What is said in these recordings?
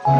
Priska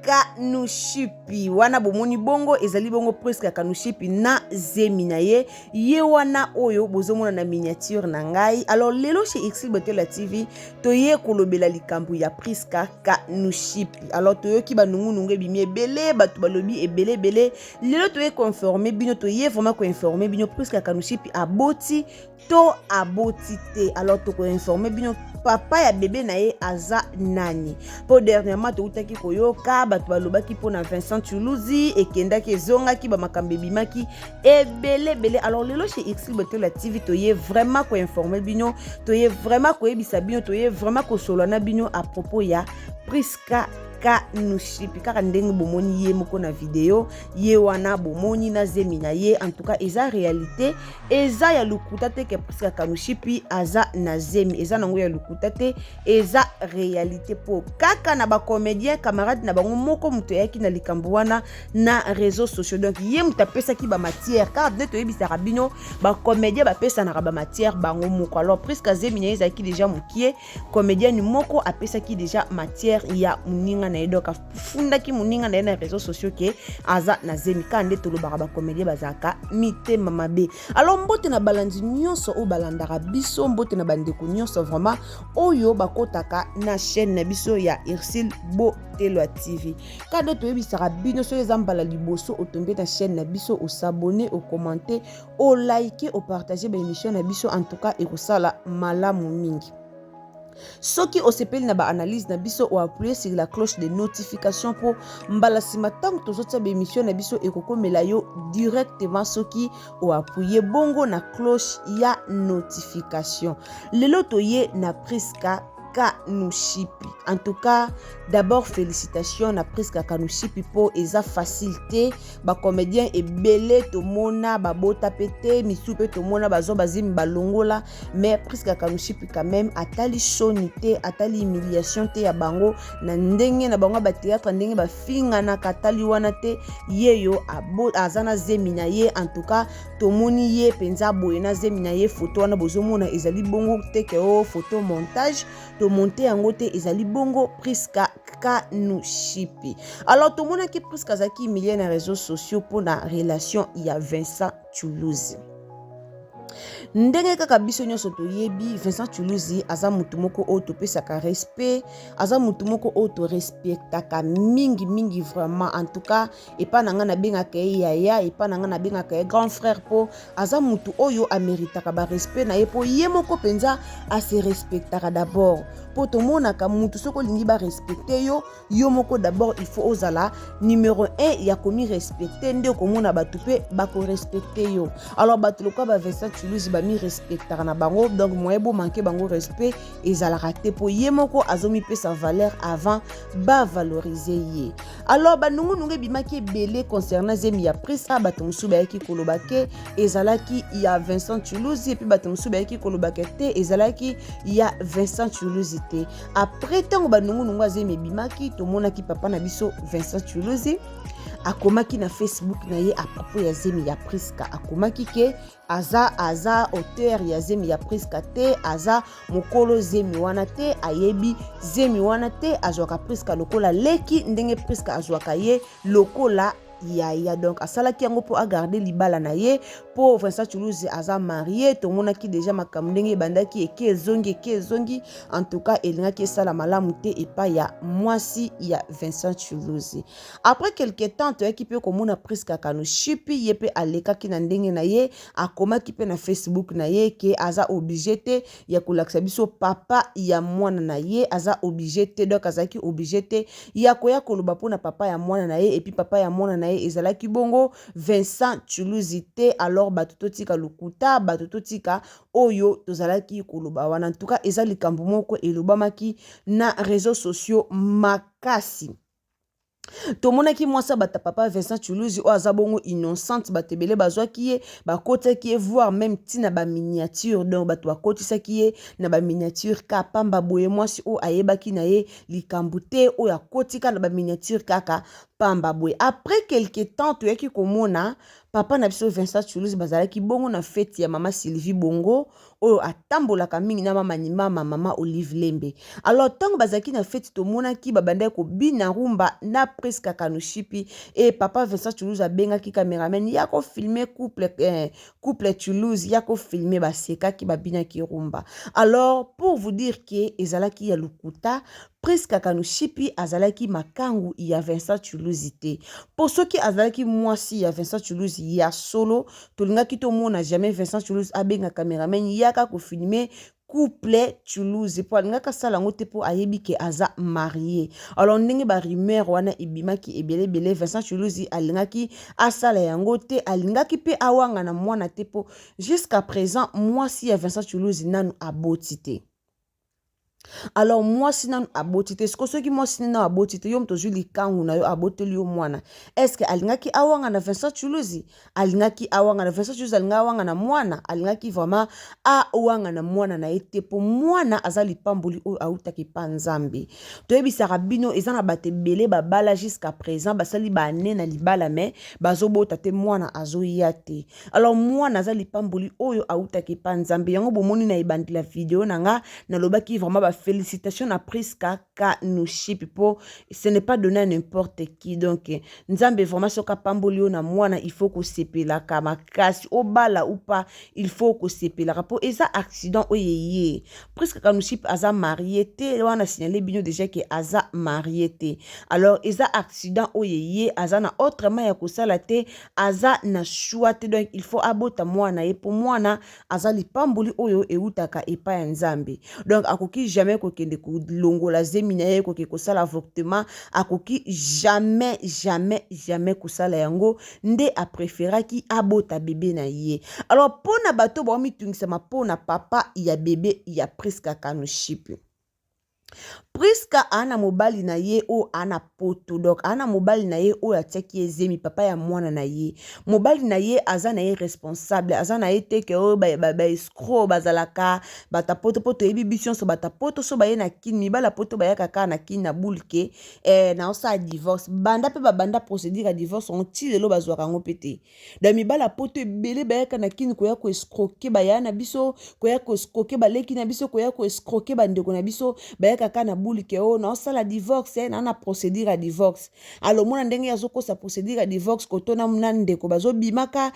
Kanushipi wana bomoni bongo ezali bongo Priska Kanushipi na zemi na ye wana oyo bozomona na miniature na ngai. Alors lelo chez Exil Botela TV toye kolobela likambo ya Priska Kanushipi. Alors toyoki banungu ebimi ebele batu balobi ebele lelo toye conformer bino toye vraiment ko informer bino Priska Kanushipi aboti to aboti te. Alors to ko informer bino papa ya bébé na ye aza nani. Po dernièrement to utaki koyoka batu balobaki po na Vincent Chuluzi ekendaki ezongaki ba makambe bimaki ebele. Alors lelo chez Exil Botela TV toye vraiment ko informer bino, toye vraiment ko yebisa bino, toye vraiment ko solana bino à propos ya Priska Kanushipi kaka ndenge bomoni ye moko na video ye wana bomoni na zemi na ye. En tout cas eza réalité eza ya lukuta te ke Priska Kanushipi aza na zemi eza nango ya lukuta te eza réalité po kaka na ba comédien camarade na bango moko muto yaki na likambo wana na réseaux sociaux. Donc ye mutapesa ki ba matière car de to yebisa rabino ba comédien ba pesa na ba matière bango moko. Alors Priska zemi na eza ki déjà mukie comédien ni moko apesa ki déjà matière ya muninga na edoka funda ki muninga na réseaux sociaux ke aza na zemi kande tolobaka ba comédien bazaka mite mamabe. Alors mbote na balandi nyonso o balandaka biso mbote na bandeko nyonso vraiment oyo bakotaka na chaîne na biso ya Exil Botela TV. Kande toyebisaka bino so ezambala liboso otombe na chaîne na biso o s'abonner o commenter o liker o partager ba émission na biso en tout cas ekosala malamu mingi. Soki osepeli na ba analyse na biso ou appuyer sur la cloche de notification pour mbala sima tango tozotia ba émission na biso ekokomela yo directement soki ou appuyer bongo na cloche ya notification. Lelo toye na Priska Kanushipi. En tout cas, d'abord félicitations na Priska Kanushipi pour eza facilité ba comédien ebele to mona ba bota pété misupe to mona bazo bazimi balongola mais Priska Kanushipi quand même atali sonité atali humiliation te ya bango na ndenge na bango ba théâtre ndenge ba finga na katali wana te yeyo azana zemi na ye. En tout cas to moni ye penza boye na zemi na ye photo wana bozomona ezali bongo te ke o photo montage to monter yango te ezali bongo Priska Kanushipi. Alors tout le monde qui Priska zaki milliers na réseaux sociaux pour la relation ya Vincent Chuluzi. Ndenge kaka biso nyonso toyebi Vincent Chuluzi aza mutu moko o topesaka respect, aza mutu moko o to respectaka mingi vraiment. En tout cas epa nanga na bengaka yaya epa nanga na bengaka grand frère po aza mutu oyo ameritaka ba respect na ye po ye moko penza a se respectaka d'abord. Po to monaka mutu soko lingi ba respecter yo moko d'abord il faut ozala numéro 1 ya komi respecter nde ko mona batu pe ba ko respecter yo. Alors batu lokwa ba Vincent Chuluzi ba mi respectaka na bango donc moye bo manquer bango respect ezala raté po ye moko azomi pe sa valeur avant ba valoriser ye. Alors ba nungu bimaki belé concernant zemi ya Priska batu musu ba yaki kolobake ezalaki ya Vincent Chuluzi et puis batu musu ba yaki kolobake te ezalaki ya Vincent Chuluzi te. Après tango ba nungu azemi bimaki to monaki papa na biso Vincent Chuluzi akomaki na Facebook na ye à propos ya zemi ya Priska akomaki ke aza auteur ya zemi ya Priska te aza mokolo zemi wana te ayebi zemi wana te azwaka Priska lokola leki ndenge Priska azwaka ye lokola yaya. Donc asalaki yango po agarder libala na ye po Vincent Chuluzi aza marié to monaki déjà makambo ndenge bandaki eke ezongi en tout cas elingaki esala malamu te epa ya mwasi ya Vincent Chuluzi. Après quelque temps toyaki pe komona Priska Kanushipi ye pe alekaki na ndenge na ye akomaki pe na Facebook na ye ke aza obligé te ya kolakisa biso papa ya mwana na ye aza obligé te donc azaki obligé te ya koya koloba po na papa ya mwana na ye et puis papa ya mwana na ye ezalaki bongo Vincent Chuluzi te. Alors batuto tika lukuta batuto tika oyo tozalaki koloba wana. En tout cas ezali likambo moko elobamaki na réseaux sociaux makasi. Tomonaki mwasa bata papa Vincent Chuluzi o azabongo innocente batebele bazwaki ye bakotaki ye voir même tina ba miniature donc bato bakotisaki ye na ba miniature ka pamba boye mwasi o ayebaki na ye likambo te o ya kotika na ba miniature kaka pamba boye. Après quelque temps toyaki komona papa na biso Vincent Toulouse bazalaki bongo na fête ya mama Sylvie Bongo oyo atambolaka mingi na mama Olive Lembe. Alors tango bazalaki na fête tomonaki babandaki kobina rumba na presque Kanushipi et papa Vincent Toulouse abengaki cameraman ya ko filmer couple Toulouse ya ko filmer basekaki babinaki rumba. Alors pour vous dire que ezalaki ya lukuta presque Kanushipi azalaki makangu ya Vincent Toulouse te. Pour ceux qui azalaki mwasi ya Vincent Toulouse ya solo, tolingaki to mona jamais Vincent Toulouse abenga cameraman yaka ko filmer couple Toulouse po alingaka sala ngo te po ayebi ke aza marié. Alors ndenge ba rumeur wana ibimaki ebele Vincent Toulouse alingaki asala yango te, alingaki pe awanga na mwana te po jusqu'à présent mwasi ya Vincent Toulouse nanu aboti te. Alors moi sinon abotite ce que ceux qui moi sinon abotite yom tozu likangu na yo aboteli yo mwana est-ce que alingaki awanga na Vincent Toulouse alingaki awanga na Vincent Toulouse alinga awanga na mwana alingaki vraiment awanga na mwana na ete po mwana azali pamboli o autaki panzambe toyebisa rabino ezana batebele babala jusqu'à présent basali bane na libala mais bazobota te mwana azoyate alors mwana azali pamboli oyo autaki panzambe yango bomoni na ibandi la vidéo nanga na lobaki vraiment félicitations à Priska Kanushipi pour ce n'est pas donné à n'importe qui donc nzambe vraiment soka pambolio na mwana il faut que sepela kama kasi obala ou pas il faut que sepela rapport et ça accident oyeye Priska Kanushipi aza marié te wana signalé bino déjà que aza marié te alors eza accident oyeye aza na autrement ya kosala te aza na choix te donc il faut abota mwana et pour mwana aza lipamboli oyo eutaka epa ya nzambe donc akoki jamais kokende kolongola zemi na ye koke kosala avortement akoki jamais kosala yango nde apréféraki abota bébé na ye alors pona bato ba mitungisama pona papa ya bébé ya Priska Kanushipi Priska ana mobali na ye o ana poto donc ana mobali na ye o atiaki ezemi papa ya mwana na ye mobali na ye aza na ye responsable aza na ye teke o ba escroc bazalaka bata poto poto yebi bision so bata poto so ba ye na kini mibala poto ba ya kaka na kini na bulke na osa divorce banda pe banda procédure à divorce on tire lo bazwaka ngo pete da mibala poto ebele ba ya na kini ko ya ko escroquer ba ya na biso ko ya ko escroquer ba leki na biso ko ya ko escroquer ba ndeko na biso ba ya kaka na bulke o na osala divorce na procédure à divorce alors mona ndenge yazoko sa procédure à divorce kotona mna ndeko bazo bimaka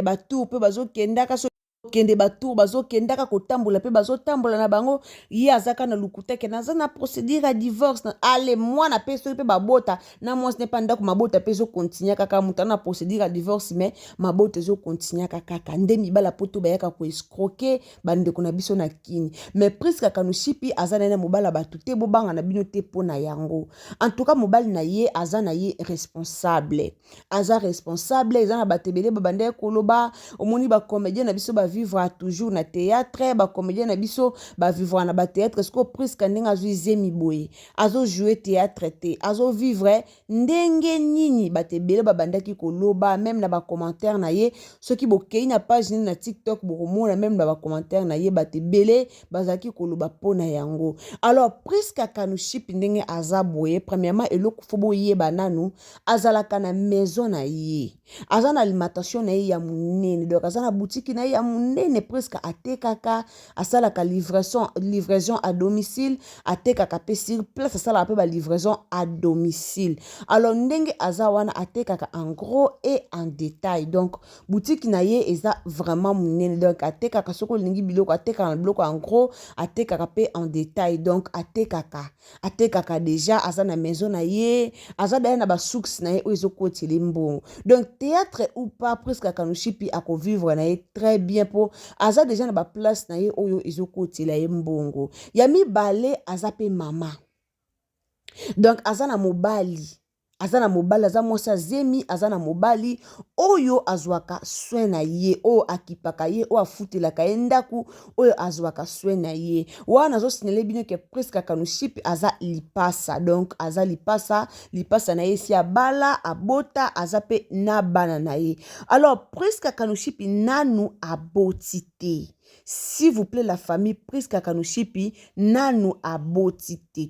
batu pe bazo kendaka so kende batour bazo kendaka kotambola pe bazo tambola na bango ye azaka na lukuteke naza na procédure à divorce na ale mwana pe so pe babota na moi ce n'est pas ndako mabota pe zo continuer kaka mutana na procédure à divorce mais mabota zo continuer kaka nde mibala poto bayaka ko escroquer bandeko na biso na kini mais Priska Kanushipi azana na mobala batu te bobanga na bino te pona yango en tout cas mobali na ye azana ye responsable ezana batebele babande koloba omoni ba comédien na biso ba vivre toujours na théâtre ba comédien na biso ba vivre na ba théâtre est-ce que Priska ndenge azo zemi boye azo jouer théâtre te azo vivre ndenge nini batebele babandaki koloba même na ba commentaire na ye ceux qui bokei na page na TikTok bokomona même na ba commentaire na ye batebele bazaki koloba pona yango alors Priska Kanushipi ndenge aza boye premièrement eloko fobo yeba nanu azalaka na maison na ye azana alimentation na ye ya munene donc azana boutique na ye ya munene presque atekaka asalaka livraison à domicile atekaka pe sur place asalaka pe ba livraison à domicile alors ndenge azawana atekaka en gros et en détail donc boutique na ye eza vraiment munene donc atekaka soko lingi biloko atekaka biloko en gros atekaka pe en détail donc atekaka déjà azana maison na ye azada na ba source na ye ozo kotele mbongo donc théâtre ou pas Priska Kanushipi ako vivre na ye très bien pour aza déjà na ba place na ye oyo ezokotela ye mbongo ya mibale aza pe mama donc aza na mobali aza mwasi azemi aza na mobali oyo azwaka soin na ye oyo akipaka ye oyo afutelaka ye ndaku oyo azwaka soin na ye wana azosinele bino ke Priska Kanushipi aza lipasa donc aza lipasa na ye si abala abota aza pe na bana na ye alors Priska Kanushipi nanu aboti te s'il vous plaît la famille Priska Kanushipi nanu aboti te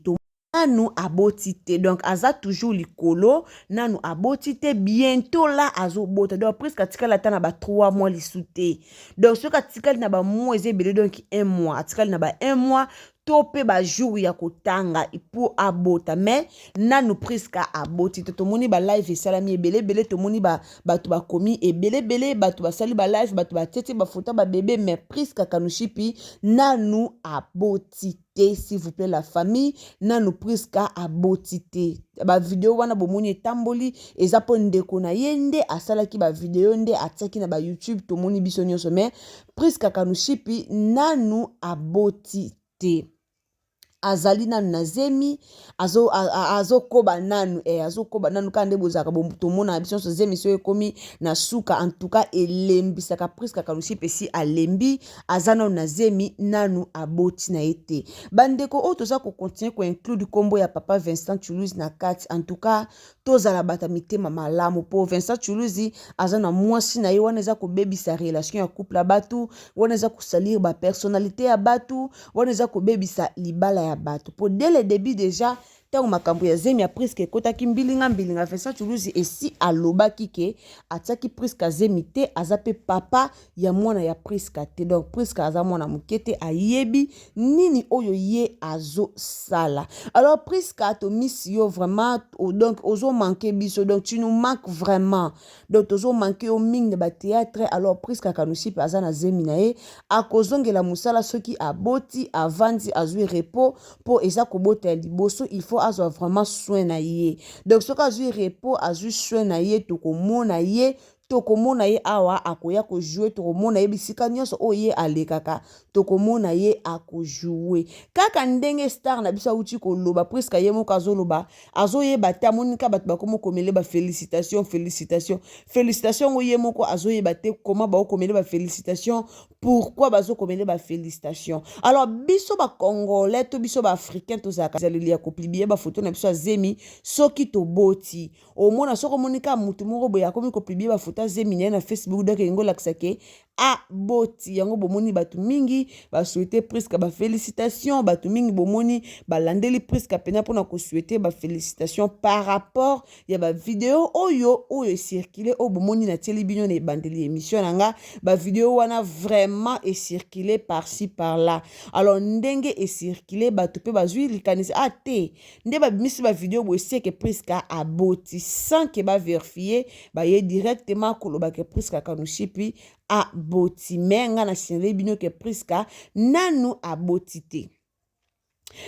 nanu aboti te. Donc aza toujours likolo nanu aboti te. Bientôt là azobota. Donc presque atikali ata na ba 3 mois lisu te. Donc soki atikali na ba mois ezebele donc 1 mois. Atikali na ba 1 mois to pe ba jour ya kotanga pour abota. Mais nanu presque aboti te. Tomoni ba live esalami ebele tomoni bato bakomi ebele bato basali ba live bato batete ba photo ba bébé mais presque Kanouchipi nanu aboti te, s'il vous plaît la famille nanu presque aboti te. Ba vidéo wana bomoni etamboli eza po ndeko na yende asalaki ba vidéo nde atiaki na ba YouTube tomoni biso nyonso mais presque Kanouchipi nanu aboti te. Azali nanu na zemi azo koba nanu azo koba nanu kande bozaka tomona biso so zemi so ekomi na suka en tout cas elembisaka presque Kanouchipi si alembi azana na zemi nanu aboti na ete bandeko o toza ko continuer ko inclure kombo ya papa Vincent Chuluzi na kati en tout cas tozala bata mitema malamu po Vincent Chuluzi azana mwasi na ye wana eza ko bebisa relation ya couple ya batu wana eza ko salir ba personnalité ya batu wana eza ko bebisa libala ya bato. Pour dès le début déjà, tant makambo ya zemi a presque kotaki mbilinga Vincent Chuluzi esi alobaki ke ataki presque zemi te azape papa ya mwana ya presque te. Donc presque aza mwana mukete ayebi nini oyo ye azo sala. Alors presque to missio vraiment donc ozo manquer biso donc tu nous manques vraiment. Donc ozo manquer au ming de ba théâtre alors presque Kanouchipi aza na zemi na ye akozongela musala soki aboti avandi azui repos po eza kobota ya liboso il faut azwa vraiment soin na ye. Donc soki azui repos azui soin na ye tokomona ye tokomona ye awa akoya ko jouer tokomona ye bisika nyonso oye alekaka tokomona ye ako jouer kaka ndenge star na biso uti ko loba presque ye moko azoloba azoyeba te amonika bato bakomo komele ba félicitations oye moko azoyeba te comment ba komele ba félicitations pourquoi bazo komele ba félicitations. Alors biso ba congolais to biso ba africain to zaka zaleli ya koplibier ba photo na biso azemi soki to boti au mona soko monika mutu moko boya komi koplibier ba photo zemi na Facebook donc ngo laksake a boti yango bomoni batu mingi ba souhaiter presque ba félicitations batu mingi bomoni ba landeli presque pena pona ko souhaiter ba félicitations par rapport ya ba vidéo oyo circuler o bomoni na télévision na bandeli émission nanga ba vidéo wana vraiment est circulé par-ci par-là. Alors ndenge est circulé batu pe bazui likanisi te nde ba misi ba vidéo bo que presque a boti sans que ba vérifier ba ye directement koloba ke presque Kanouchipi a boti menga na signalé bino ke presque nanu a boti te.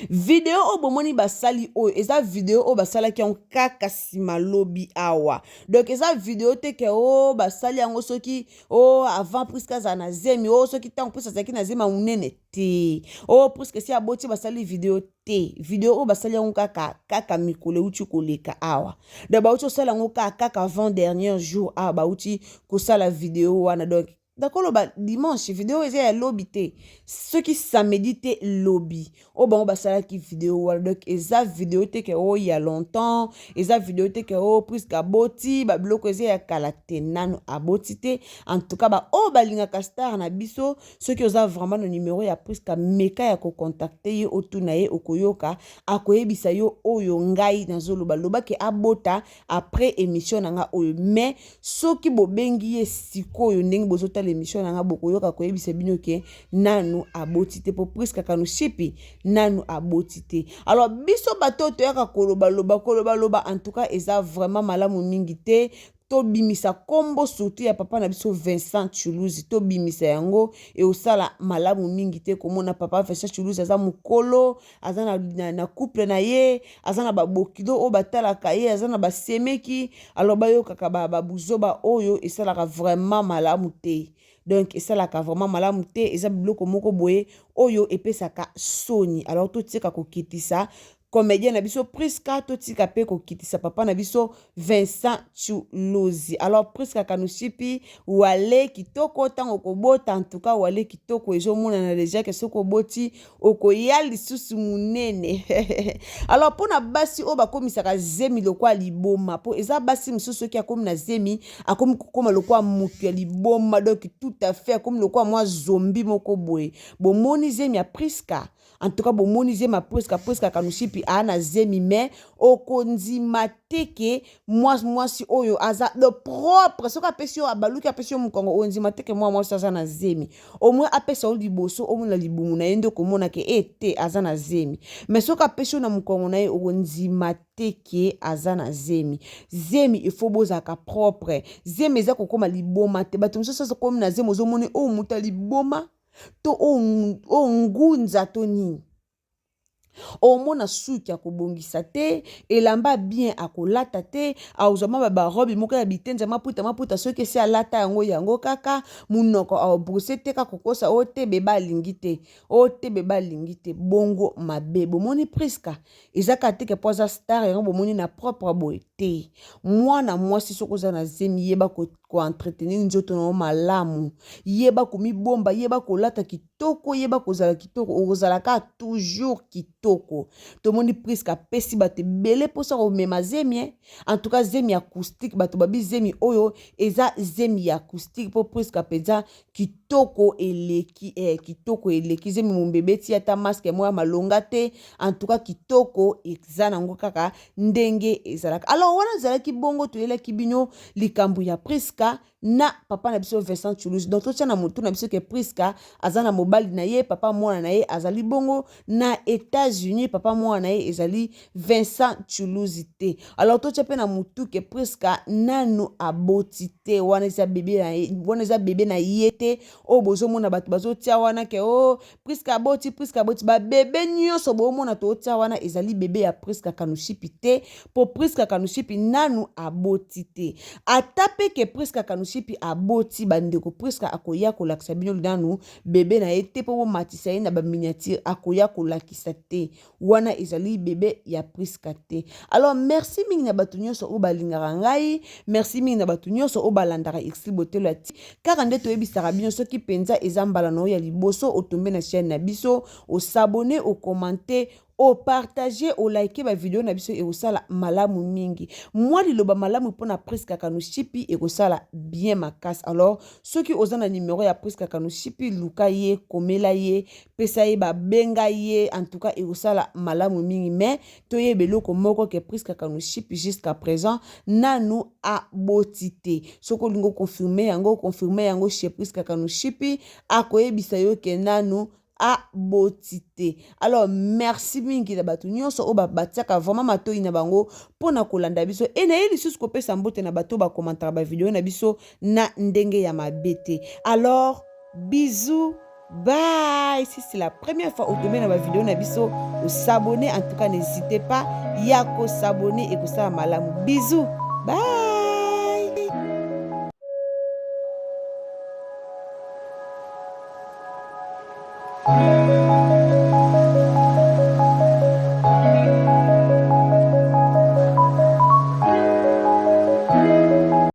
Video o bomoni basali o eza video o basala ki on kaka sima lobi awa. Donc eza video te ke o basali yango soki o avant presque za na zemi o soki tant plus azaki na zema unene te. O presque si aboti basali video te. Video o basali yango kaka mikole uti koleka awa. Da ba uti sala yango kaka avant dernier jour a ba uti ko sala video wana donc d'accord ba dimanche vidéo eza ya lobby te soki samedi te lobby o bango basala ki vidéo wala donc eza vidéo te ke o ya longtemps eza vidéo te ke o presque aboti ba biloko eza ya kala te nanu aboti te en tout cas ba o balinga star na biso soki oza vraiment no numéro ya presque meka ya ko contacter ye otuna ye okoyoka akoyebisa yo oyo ngai nazoloba loba ke abota après émission nanga oyo mais soki bobengi ye sikoyo ndenge bozota l'émission nanga bokoyoka koyebisa bino ke nanu aboti te po presque Kanouchipi nanu aboti te. Alors biso bato toyaka koloba loba en tout cas eza vraiment malamu mingi te to bimisa kombo surtout ya papa na biso Vincent Chuluzi to bimisa yango e osala malamu mingi te komona papa Vincent Chuluzi aza mukolo aza na couple na ye aza na babokido o batalaka ye aza na basemeki alors bayokaka babuzoba oyo esalaka vraiment malamu te. Donc esalaka vraiment malamu te eza biloko moko boye oyo epesaka soni. Alors to tika kokitisa comédien na biso presque to tika pe kokitisa papa na biso Vincent Chuluzi. Alors presque Kanouchipi wale kitoko tango kobota en tout cas wale kitoko ezo mona na déjà que soko boti okoya lisusu munene. Alors pona basi o bakomisaka zemi lokwa liboma po eza basi misusu ki akomi na zemi akomi kokoma lokwa mutu ya liboma donc tout à fait comme lokwa moi zombie moko boye bomoni zemi ya presque en tout cas bomoni zemi presque Kanouchipi ana zemi me okondima teke mwasi oyo aza le propre soki apesi yo abaluki apesi yo mokongo ondima teke mwasi aza na zemi omwe apesa yo liboso omona libumu na ye nde okomona ke ete aza na zemi me soki apesi yo na mokongo na ye okondima teke aza na zemi ifo bozalaka propre zemi eza kokoma liboma te bato mosusu azakomi na zemi ozomoni oyo muta liboma to oyo ngunza to nini omona suki akobongisa te elamba bien akolata te aozama barobe moko ya bitenza maputa soki esi alata yango kaka munoko aobrose te kaka kokosa oyo te beba alingi te bongo mabe bomoni Priska ezaka teke po aza star yango bomoni na propre boye te mwana mwasi soki oza na zemi yeba koentretenir nzoto na malamu yeba komibomba yeba kolata kitoko yeba kozala kitoko okozalaka toujours kitoko tomoni Priska pesi bato ebele mposa komema zemi en tout cas zemi acoustique bato babi zemi oyo eza zemi acoustique po Priska peza kitoko eleki zemi mombebe ti ata masque moya malonga te en tout cas kitoko eza nango kaka ndenge ezalaka alors wana ezalaki bongo toyelaki bino likambo ya Priska na papa na biso Vincent Toulouse donc totia na motu na biso ke Priska aza na mobali na ye papa mwana na ye azali bongo na États-Unis papa mwana na ye ezali Vincent Toulouse te alors totia pe na motu ke Priska nanu aboti te wana eza bebe na ye te o bozomona bato bazotia wana ke Priska aboti ba bebe nyonso bomona totia wana ezali bebe ya Priska Kanushipi te po Priska Kanushipi nanu aboti te ata pe ke Priska Kanushipi aboti bandeko Priska akoya kolakisa bino nanu bebe na ye te po bomatisa ye na ba miniature akoya kolakisa te wana ezali bebe ya Priska te alors merci mingi na bato nyonso o balingaka ngai merci mingi na bato nyonso o balandaka Exil Botelo ati kaka nde toyebisaka bino soki penza eza mbala na ya liboso otombe na chaîne na biso o s'abonner o commenter o partager o liker ba vidéo na biso ekosala malamu mingi moi liloba malamu mpona Priska Kanushipi ekosala bien makasi alors soki oza na numéro ya Priska Kanushipi luka ye komela ye pesa ye babenga ye en tout cas ekosala malamu mingi mais toyeba eloko moko ke Priska Kanushipi jusqu'à présent nanu aboti te soki olingo confirmer yango chez Priska Kanushipi akoyebisa yo ke nanu aboti te alors merci mingi na bato nyonso o batiaka vraiment matoi na bango pona kolanda biso e na ye lisusu kopesa mbote na bato bakomantaka ba video na biso na ndenge ya mabe te alors bisous bye si c'est la première fois otombe na ba video na biso o s'abonner en tout cas n'hésitez pas ya ko s'abonner et ko sa malamu bisous bye.